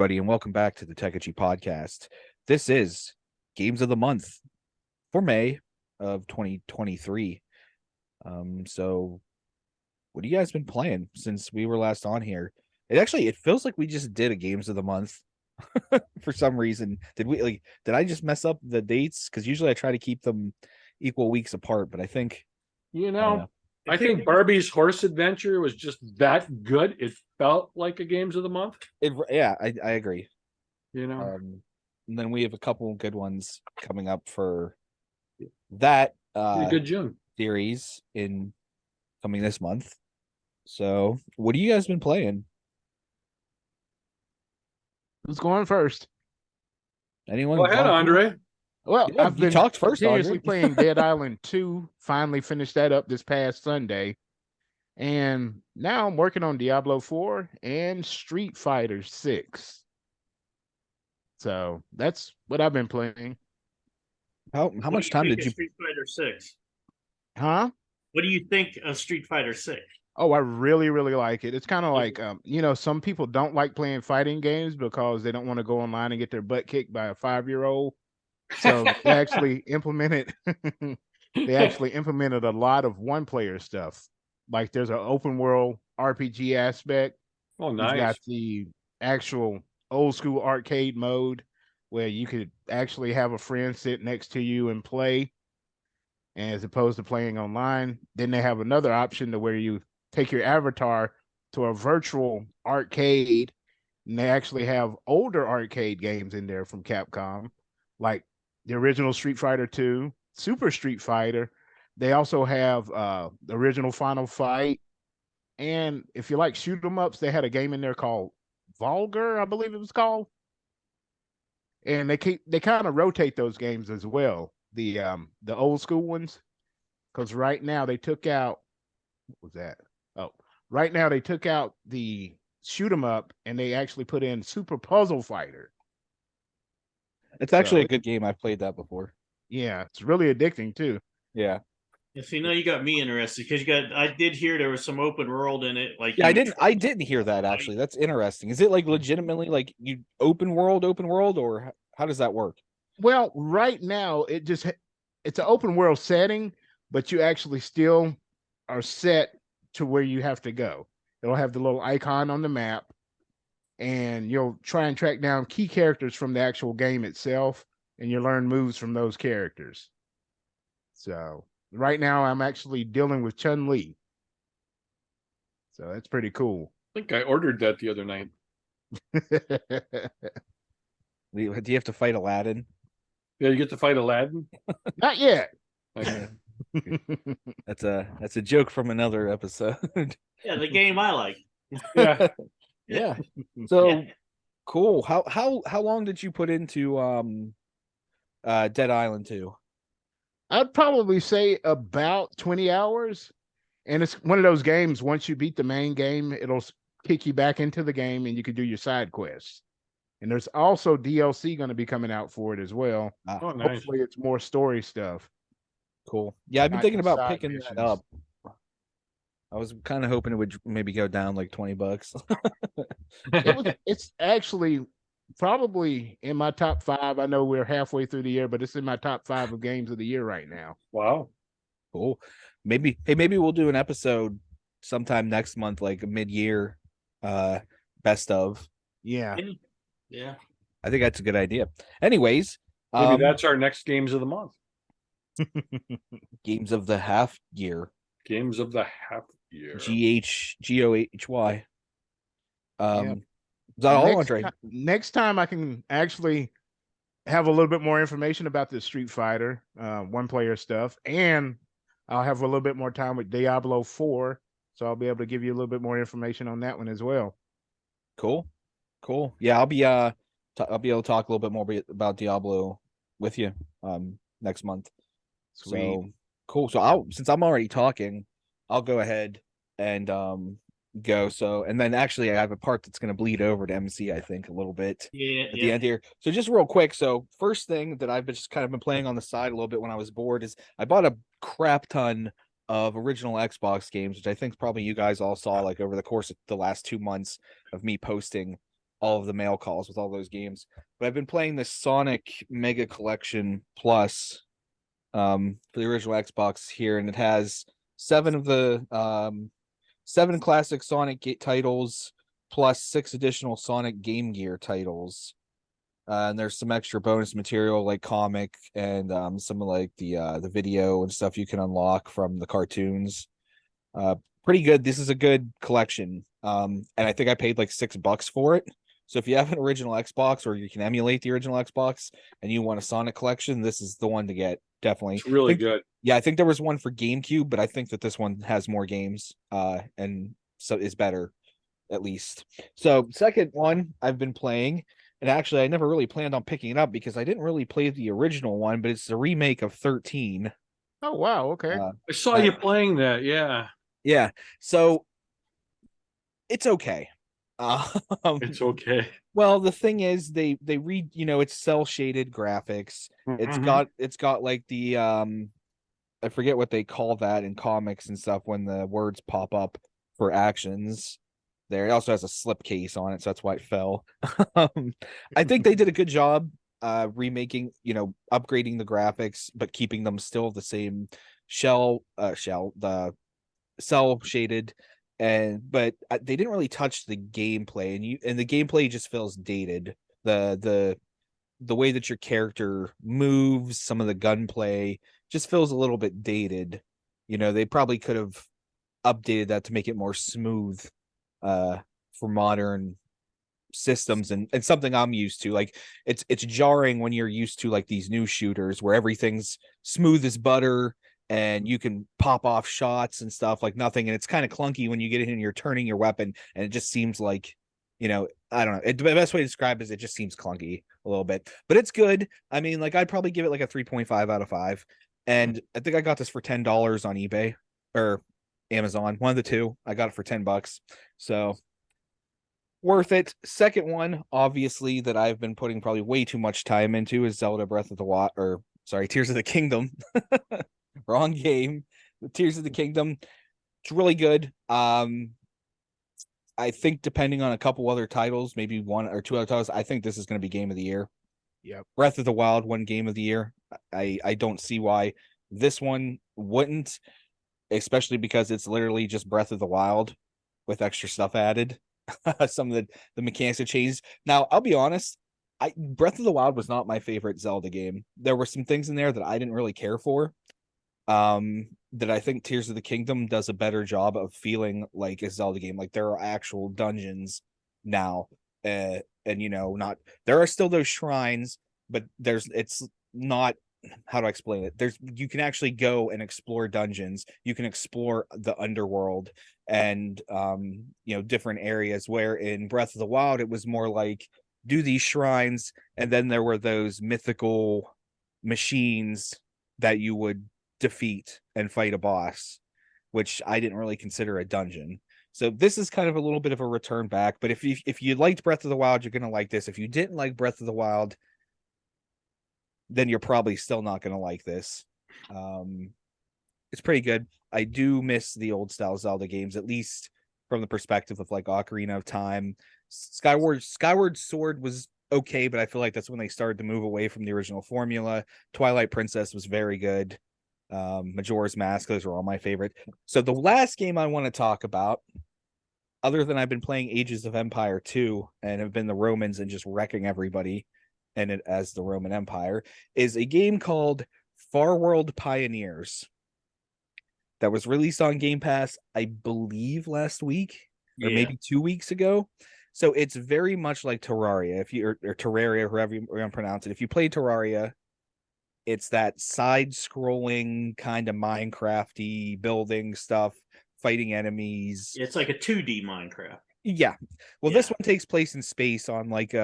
everybody, and welcome back to the Techegy podcast. This is Games of the Month for May of 2023. So what have you guys been playing since we were last on here? It feels like we just did a Games of the Month for some reason. Did I just mess up the dates? Because usually I try to keep them equal weeks apart, but I think I think Barbie's Horse Adventure was just that good. It felt like a Games of the Month. I agree. Um, and then we have a couple good ones coming up for that a good June series in coming this month. So, what have you guys been playing? Who's going first? Anyone? Go ahead, Andre. Well, Yeah, I've you been talked first, seriously Andre. playing Dead Island 2. Finally finished that up this past Sunday. And now I'm working on Diablo 4 and Street Fighter 6. So that's what I've been playing. How much time did you Street Fighter 6? Huh? What do you think of Street Fighter 6? Oh, I really, really like it. It's kind of like, some people don't like playing fighting games because they don't want to go online and get their butt kicked by a 5-year-old. So they actually implemented a lot of one-player stuff. Like there's an open world RPG aspect. Oh, You've nice. got the actual old school arcade mode where you could actually have a friend sit next to you and play, as opposed to playing online. Then they have another option to where you take your avatar to a virtual arcade, and they actually have older arcade games in there from Capcom, like the original Street Fighter 2, Super Street Fighter. They also have the original Final Fight. And if you like shoot 'em ups, they had a game in there called Vulgar, I believe it was called. And they kind of rotate those games as well. The old school ones. Because right now they took out, what was that? Oh, right now they took out the shoot 'em up and they actually put in Super Puzzle Fighter. It's actually a good game. I've played that before. Yeah, it's really addicting too. Yeah. Yeah, see, now you got me interested because I did hear there was some open world in it. Like, Yeah, I didn't hear that actually. That's interesting. Is it like legitimately like you open world, or how does that work? Well, right now it's an open world setting, but you actually still are set to where you have to go. It'll have the little icon on the map, and you'll try and track down key characters from the actual game itself, and you learn moves from those characters. So right now I'm actually dealing with Chun-Li. So that's pretty cool. I think I ordered that the other night. Do you have to fight Aladdin? Yeah, you get to fight Aladdin? Not yet. Okay. That's a joke from another episode. Yeah, the game I like. Yeah. Yeah. So cool. How long did you put into Dead Island 2? I'd probably say about 20 hours. And it's one of those games, once you beat the main game, it'll kick you back into the game and you can do your side quests. And there's also DLC going to be coming out for it as well. Oh, nice. Hopefully it's more story stuff. Cool. Yeah, I've been Not thinking just about side picking missions. that up. I was kind of hoping it would maybe go down like $20. It's actually probably in my top 5. I know we're halfway through the year, but it's in my top 5 of games of the year right now. Wow. Cool. Maybe we'll do an episode sometime next month, like a mid-year best of. Yeah. Yeah. I think that's a good idea. Anyways, Maybe that's our next Games of the Month. games of the half year. Games of the half year. GHGOHY. Yep. Is that all, Andre? Next time I can actually have a little bit more information about this Street Fighter one-player stuff, and I'll have a little bit more time with Diablo 4, so I'll be able to give you a little bit more information on that one as well. Cool. Yeah, I'll be able to talk a little bit more about Diablo with you next month. Sweet. So cool. So since I'm already talking, I'll go ahead and go. So, and then actually I have a part that's going to bleed over to MC, I think, a little bit at the end here. So just real quick. So first thing that I've just kind of been playing on the side a little bit when I was bored is I bought a crap ton of original Xbox games, which I think probably you guys all saw like over the course of the last 2 months of me posting all of the mail calls with all those games. But I've been playing the Sonic Mega Collection Plus for the original Xbox here, and it has 7 classic Sonic titles plus 6 additional Sonic Game Gear titles. And there's some extra bonus material like comic and some of like the video and stuff you can unlock from the cartoons. Pretty good. This is a good collection. And I think I paid like $6 for it. So if you have an original Xbox or you can emulate the original Xbox and you want a Sonic collection, this is the one to get. Definitely. It's really good. Yeah, I think there was one for GameCube, but I think that this one has more games and so is better at least. So second one I've been playing, and actually I never really planned on picking it up because I didn't really play the original one, but it's the remake of 13. Oh wow, okay. I saw you playing that. Yeah. Yeah. So it's okay. It's okay. Well, the thing is they read, it's cell shaded graphics. Mhm. It's got like the I forget what they call that in comics and stuff when the words pop up for actions. There, it also has a slipcase on it, so that's why it fell. I think they did a good job remaking, upgrading the graphics, but keeping them still the same the cell shaded, but they didn't really touch the gameplay, and the gameplay just feels dated. The way that your character moves, some of the gunplay just feels a little bit dated. They probably could have updated that to make it more smooth for modern systems and something I'm used to. Like it's jarring when you're used to like these new shooters where everything's smooth as butter and you can pop off shots and stuff like nothing, and it's kind of clunky when you get in and you're turning your weapon and it just seems like, I don't know. The best way to describe it is it just seems clunky a little bit, but it's good. I mean, like I'd probably give it like a 3.5 out of 5. And I think I got this for $10 on eBay or Amazon, one of the two. I got it for $10. So worth it. Second one, obviously, that I've been putting probably way too much time into is Zelda Breath of the Wild, or sorry, Tears of the Kingdom. Wrong game. Tears of the Kingdom. It's really good. I think depending on a couple other titles, maybe one or two other titles, I think this is going to be game of the year. Yep. Breath of the Wild won game of the year. I don't see why this one wouldn't, especially because it's literally just Breath of the Wild with extra stuff added. Some of the mechanics have changed. Now, I'll be honest, Breath of the Wild was not my favorite Zelda game. There were some things in there that I didn't really care for. That I think Tears of the Kingdom does a better job of feeling like a Zelda game. Like there are actual dungeons now. And not there are still those shrines, but it's not, how do I explain it? You can actually go and explore dungeons. You can explore the underworld and different areas, where in Breath of the Wild it was more like do these shrines, and then there were those mythical machines that you would defeat and fight a boss, which I didn't really consider a dungeon. So this is kind of a little bit of a return back, but if you liked Breath of the Wild, you're going to like this. If you didn't like Breath of the Wild, then you're probably still not going to like this. It's pretty good. I do miss the old style Zelda games, at least from the perspective of like Ocarina of Time. Skyward Sword was okay, but I feel like that's when they started to move away from the original formula. Twilight Princess was very good. Majora's Mask, those are all my favorite. So the last game I want to talk about, other than I've been playing Ages of Empire 2 and have been the Romans and just wrecking everybody and it as the Roman Empire, is a game called Far World Pioneers that was released on Game Pass, I believe last week or maybe 2 weeks ago. So it's very much like Terraria, if you or Terraria, however you want to pronounce it. If you play Terraria, it's that side-scrolling kind of Minecrafty building stuff, fighting enemies. It's like a 2D Minecraft. Yeah. Well, Yeah. this one takes place in space on like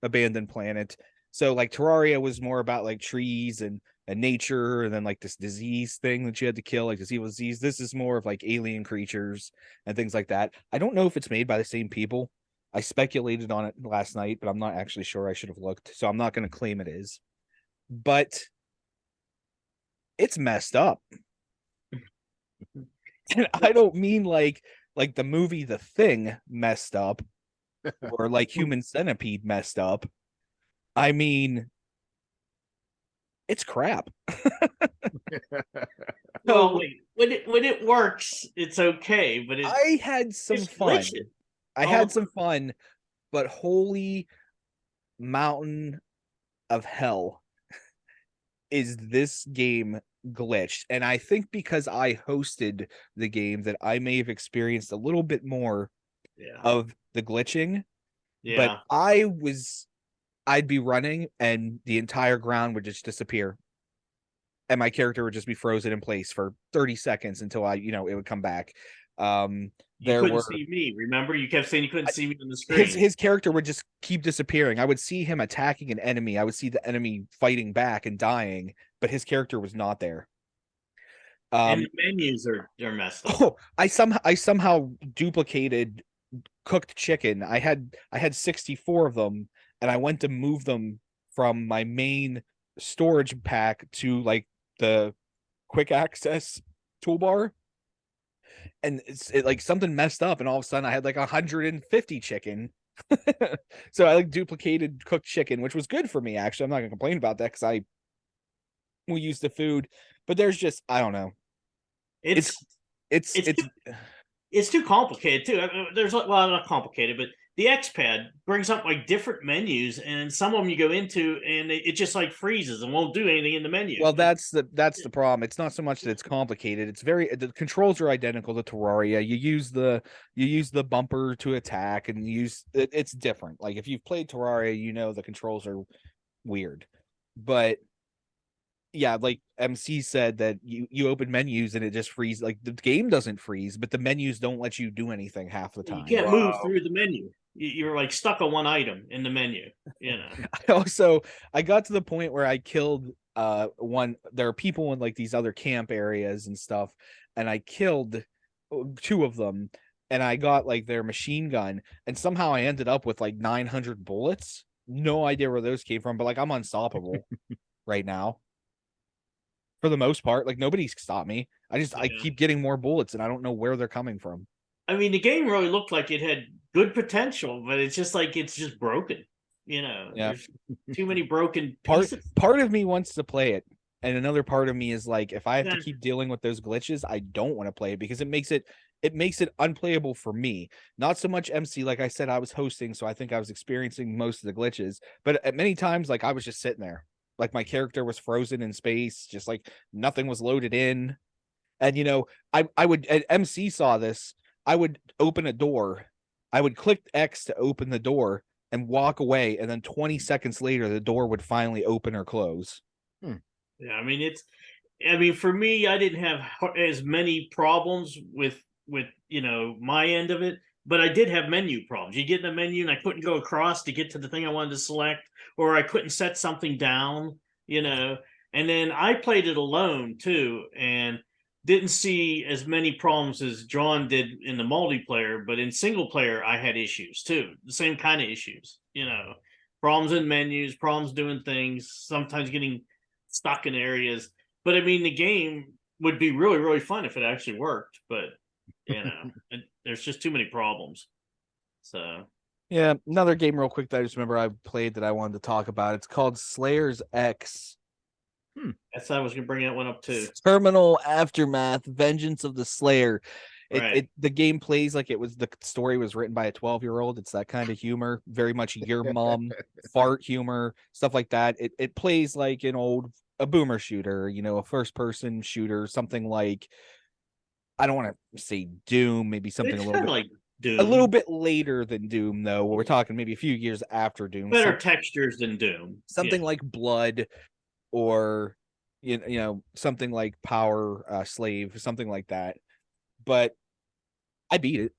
abandoned planet. So like Terraria was more about like trees and nature, and then like this disease thing that you had to kill, like this evil disease. This is more of like alien creatures and things like that. I don't know if it's made by the same people. I speculated on it last night, but I'm not actually sure. I should have looked. So I'm not going to claim it is. But it's messed up. And I don't mean like the movie The Thing messed up. or like Human Centipede messed up. I mean, it's crap. Well, So wait, when it works, it's okay, but I had some it's fun. glitching. I Oh, had some fun, but holy mountain of hell is this game glitched. And I think because I hosted the game that I may have experienced a little bit more yeah, of the glitching, but yeah. I'd be running and the entire ground would just disappear. And my character would just be frozen in place for 30 seconds until it would come back. You There couldn't were see me. Remember, you kept saying you couldn't see me on the his screen. his character would just keep disappearing. I would see him attacking an enemy. I would see the enemy fighting back and dying, but his character was not there. And Um, the menus are messed up. oh, I somehow duplicated cooked chicken. I had 64 of them, and I went to move them from my main storage pack to like the quick access toolbar, and like something messed up, and all of a sudden I had like 150 chicken. So I like duplicated cooked chicken, which was good for me actually. I'm not gonna complain about that because I will use the food, but there's just I don't know. It's It's it's it's it's it's too complicated too. There's well, not complicated, but the X-Pad brings up like different menus, and some of them you go into, and it just like freezes and won't do anything in the menu. well, that's the problem. It's not so much that it's complicated. It's the controls are identical to Terraria. You use the bumper to attack, and it's different. Like if you've played Terraria, the controls are weird. But yeah, like MC said that you open menus and it just freezes. Like the game doesn't freeze, but the menus don't let you do anything half the You time. can't move through the menu. You're like stuck on one item in the menu. I got to the point where I killed one. There are people in like these other camp areas and stuff, and I killed two of them, and I got like their machine gun, and somehow I ended up with like 900 bullets. No idea where those came from, but like I'm unstoppable right now for the most part. Like nobody's stopped me. I Yeah. keep getting more bullets, and I don't know where they're coming from. I mean, the game really looked like it had good potential, but it's just broken. Yeah. There's too many broken part pieces. part of me wants to play it, and another part of me is like, if I have to Yeah. keep dealing with those glitches, I don't want to play it because it makes it unplayable for me. Not so much MC. Like I said, I was hosting, so I think I was experiencing most of the glitches, but at many times like I was just sitting there, like my character was frozen in space, just like nothing was loaded in. And I would, and MC saw this. I would open a door, I would click X to open the door and walk away, and then 20 seconds later the door would finally open or close. Yeah, I mean, for me, I didn't have as many problems with my end of it, but I did have menu problems. You get in the menu and I couldn't go across to get to the thing I wanted to select, or I couldn't set something down, and then I played it alone too, and didn't see as many problems as John did in the multiplayer, but in single player I had issues too, the same kind of issues, problems in menus, problems doing things, sometimes getting stuck in areas. But I mean, the game would be really, really fun if it actually worked. But there's just too many problems. So Yeah, another game real quick that I just remember I played that I wanted to talk about. It's called Slayer's X. I was gonna bring that one up too. Terminal Aftermath: Vengeance of the Slayer. Right. The game plays like the story was written by a 12-year-old. It's that kind of humor, very much your mom fart humor, stuff like that. It plays like a boomer shooter, a first person shooter, something like, I don't want to say Doom, maybe something It's a kind of like a little Doom. bit later than Doom though. We're talking maybe a few years after Doom. Better textures than Doom. Something like Blood, or something like Power Slave, something like that. But I beat it.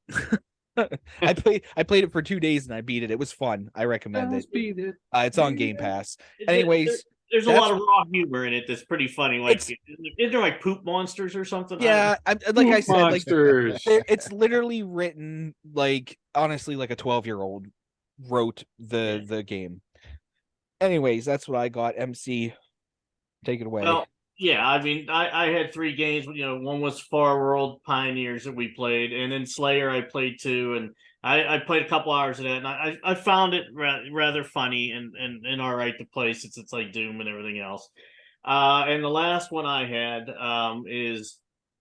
I played it for 2 days and I beat it. It was fun. I recommend it. Beat it. It's on Game Pass. Anyways, There's a that's lot of raw humor in it that's pretty funny. Like, it's isn't there like poop monsters or something? yeah. Like I said, like Monsters. it's literally written like, honestly, like a 12-year-old wrote the game. Anyways, that's what I got. MC, take it away. Well, yeah, I mean, I had three games. One was Far World Pioneers that we played, and then Slayer I played too, and I played a couple hours of that, and I found it rather funny and all right to play, since it's like Doom and everything else. And the last one I had is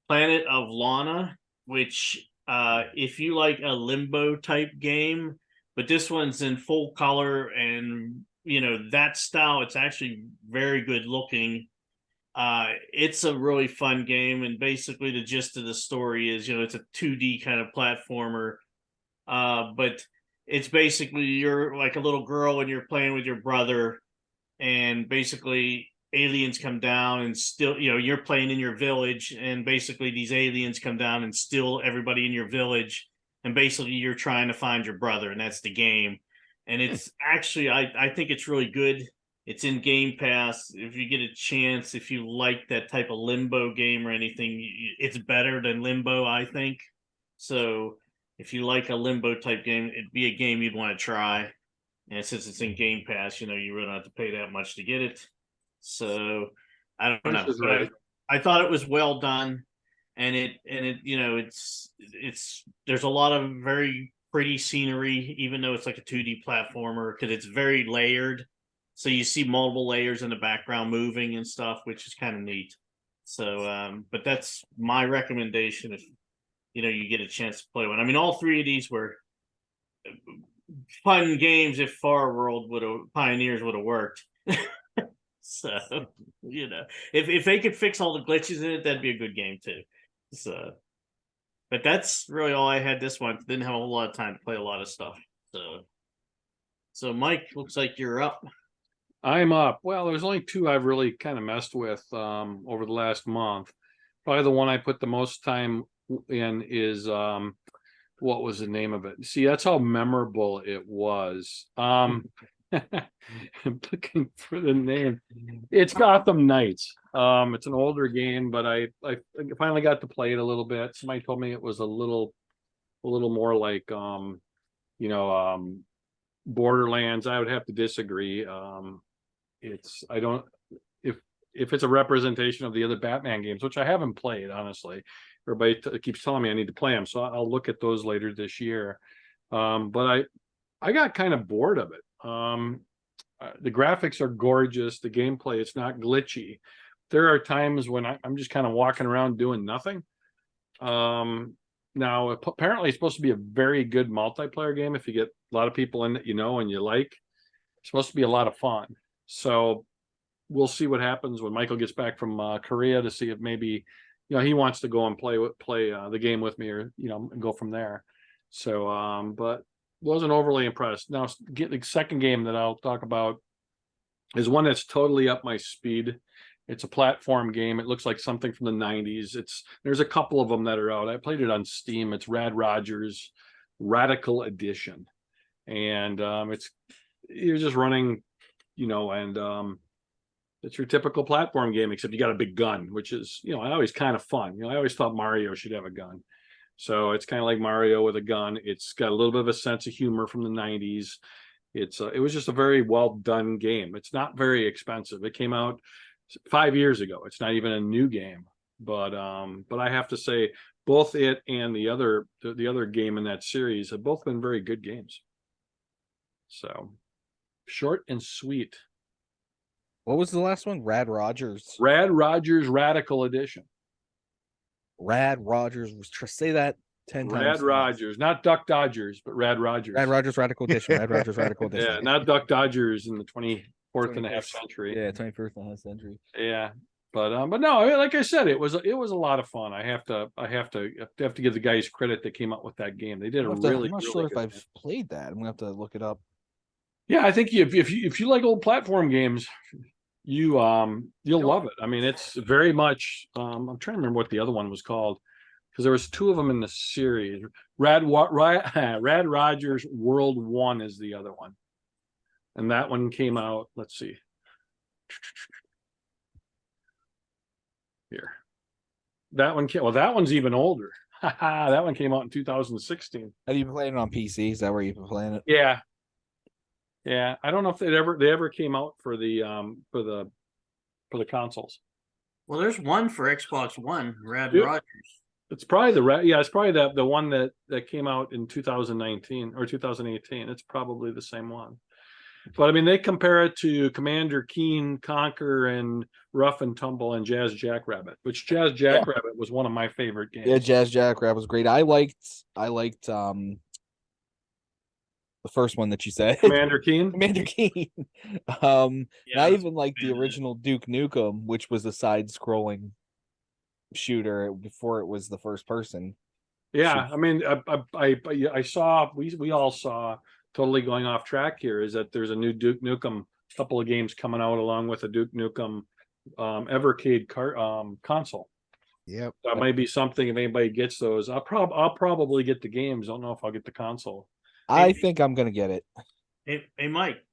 Planet of Lana, which if you like a limbo type game, but this one's in full color, and that style, it's actually very good looking. It's a really fun game, and basically the gist of the story is, it's a 2D kind of platformer. But it's basically, you're like a little girl and you're playing with your brother, and basically aliens come down and still, you're playing in your village, and basically these aliens come down and steal everybody in your village, and basically you're trying to find your brother, and that's the game. And it's actually, I think it's really good. It's in Game Pass. If you get a chance, if you like that type of limbo game or anything, it's better than Limbo, I think. So if you like a limbo type game, it'd be a game you'd want to try. And since it's in Game Pass, you really don't have to pay that much to get it. So I don't Price know. is But right. I thought it was well done, and it's there's a lot of very pretty scenery, even though it's like a 2D platformer, because it's very layered. So you see multiple layers in the background moving and stuff, which is kind of neat. So, but that's my recommendation if you get a chance to play one. I mean, all three of these were fun games if Far World Pioneers would have worked. So, if they could fix all the glitches in it, that'd be a good game too. So, but that's really all I had this month. Didn't have a whole lot of time to play a lot of stuff. So Mike, looks like you're up. I'm up. Well, there's only two I've really kind of messed with over the last month. Probably the one I put the most time in is what was the name of it? See, that's how memorable it was. I'm looking for the name. It's Gotham Knights. It's an older game, but I finally got to play it a little bit. Somebody told me it was a little more like Borderlands. I would have to disagree. I don't, if it's a representation of the other Batman games, which I haven't played, honestly. Everybody keeps telling me I need to play them, so I'll look at those later this year. But I got kind of bored of it. The graphics are gorgeous. The gameplay, it's not glitchy. There are times when I'm just kind of walking around doing nothing. Now, apparently it's supposed to be a very good multiplayer game. If you get a lot of people in that and you like, it's supposed to be a lot of fun. So we'll see what happens when Michael gets back from Korea, to see if maybe he wants to go and play the game with me, or and go from there. So but wasn't overly impressed. Now, the second game that I'll talk about is one that's totally up my speed. It's a platform game. It looks like something from the 90s. There's a couple of them that are out. I played it on Steam. It's Rad Rogers Radical Edition, and you're just running, and it's your typical platform game, except you got a big gun, which is, always kind of fun. I always thought Mario should have a gun. So it's kind of like Mario with a gun. It's got a little bit of a sense of humor from the 90s. It was just a very well done game. It's not very expensive. It came out 5 years ago. It's not even a new game, but I have to say both it and the other game in that series have both been very good games. So short and sweet. What was the last one? Rad Rogers. Rad Rogers Radical Edition. Rad Rogers. Say that 10 times. Rad Rogers, not Duck Dodgers, but Rad Rogers. Rad Rogers Radical Edition. Rad Rogers Radical Edition. Yeah, not Duck Dodgers in the 24th and a half century. Yeah, 21st and a half century. Yeah, but no, I mean, like I said, it was a lot of fun. I have to give the guys credit that came up with that game. They did I'm not sure if I've played that. I'm gonna have to look it up. Yeah, I think if you like old platform games, you'll love it. I mean, it's very much. I'm trying to remember what the other one was called, because there was two of them in the series. Rad Rogers World 1 is the other one, and that one came out. Let's see. Here, that one's even older. That one came out in 2016. Have you been playing it on PC? Is that where you've been playing it? Yeah. I don't know if they ever came out for the consoles. Well, there's one for Xbox One, Rad Rogers. It's probably it's probably the one that came out in 2019 or 2018. It's probably the same one. But I mean, they compare it to Commander Keen, Conquer, and Rough and Tumble, and Jazz Jackrabbit, which Jazz Jackrabbit was one of my favorite games. Yeah, Jazz Jackrabbit was great. I liked the first one that you said. Commander Keen. Commander Keen. I even like the original Duke Nukem, which was a side-scrolling shooter before it was the first person. Yeah, I mean, I saw we all saw, totally going off track here, is that there's a new Duke Nukem couple of games coming out along with a Duke Nukem Evercade console. Yep. That might be something if anybody gets those. I'll probably get the games. Don't know if I'll get the console. I think I'm gonna get it. Hey, Mike,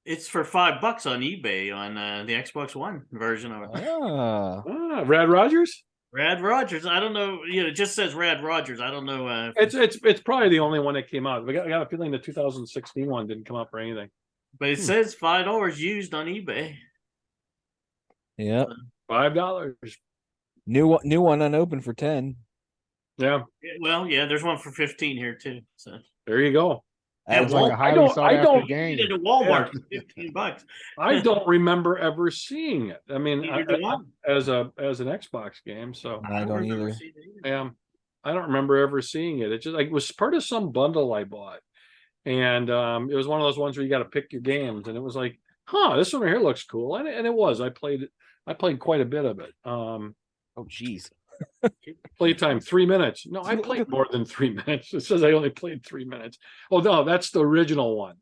it's for $5 on eBay on the Xbox One version of it. Rad Rogers. Rad Rogers. I don't know. It just says Rad Rogers. I don't know. It's probably the only one that came out. I got a feeling the 2016 one didn't come up or anything. But it says $5 used on eBay. Yeah, $5. New one unopened for 10. Yeah. Well, yeah, there's one for 15 here too. So there you go. That was like a highly sought after game. At Walmart for $15. I don't remember ever seeing it. I mean, as an Xbox game. So I don't either. Yeah, I don't remember ever seeing it. It just like was part of some bundle I bought, and it was one of those ones where you got to pick your games, and it was like, this one right here looks cool, and it was. I played quite a bit of it. Oh, geez. Playtime 3 minutes. No, I played more than 3 minutes. It says I only played 3 minutes. Oh no, that's the original one.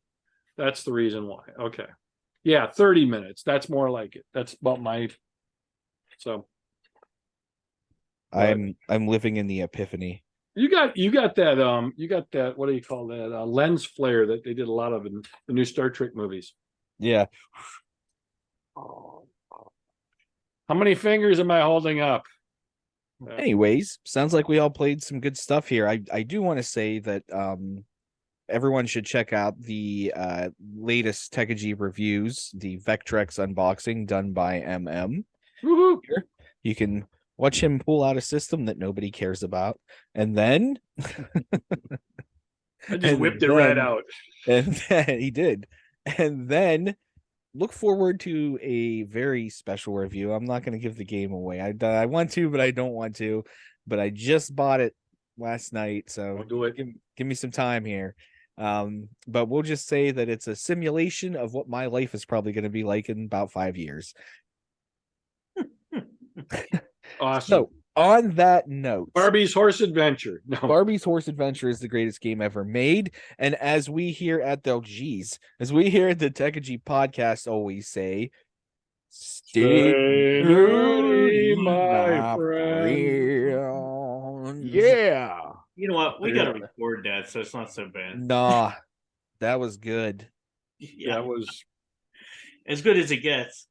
That's the reason why. Okay. Yeah, 30 minutes. That's more like it. That's about my. So. I'm living in the epiphany. You got that. What do you call that? Lens flare that they did a lot of in the new Star Trek movies. Yeah. How many fingers am I holding up? Anyways, sounds like we all played some good stuff here. I do want to say that everyone should check out the latest techegy reviews, the Vectrex unboxing done by MM. Woohoo! You can watch him pull out a system that nobody cares about, and then I just whipped it right out. And then he did. And then look forward to a very special review. I'm not going to give the game away. I want to, but I don't want to. But I just bought it last night, so I'll do it. Give me some time here. But we'll just say that it's a simulation of what my life is probably going to be like in about 5 years. Awesome. So on that note, Barbie's Horse Adventure. No. Barbie's Horse Adventure is the greatest game ever made. And as we here at the Techegy podcast always say, stay moody, my friend. Yeah. You know what? We got to record that, so it's not so bad. Nah, that was good. Yeah, That was as good as it gets.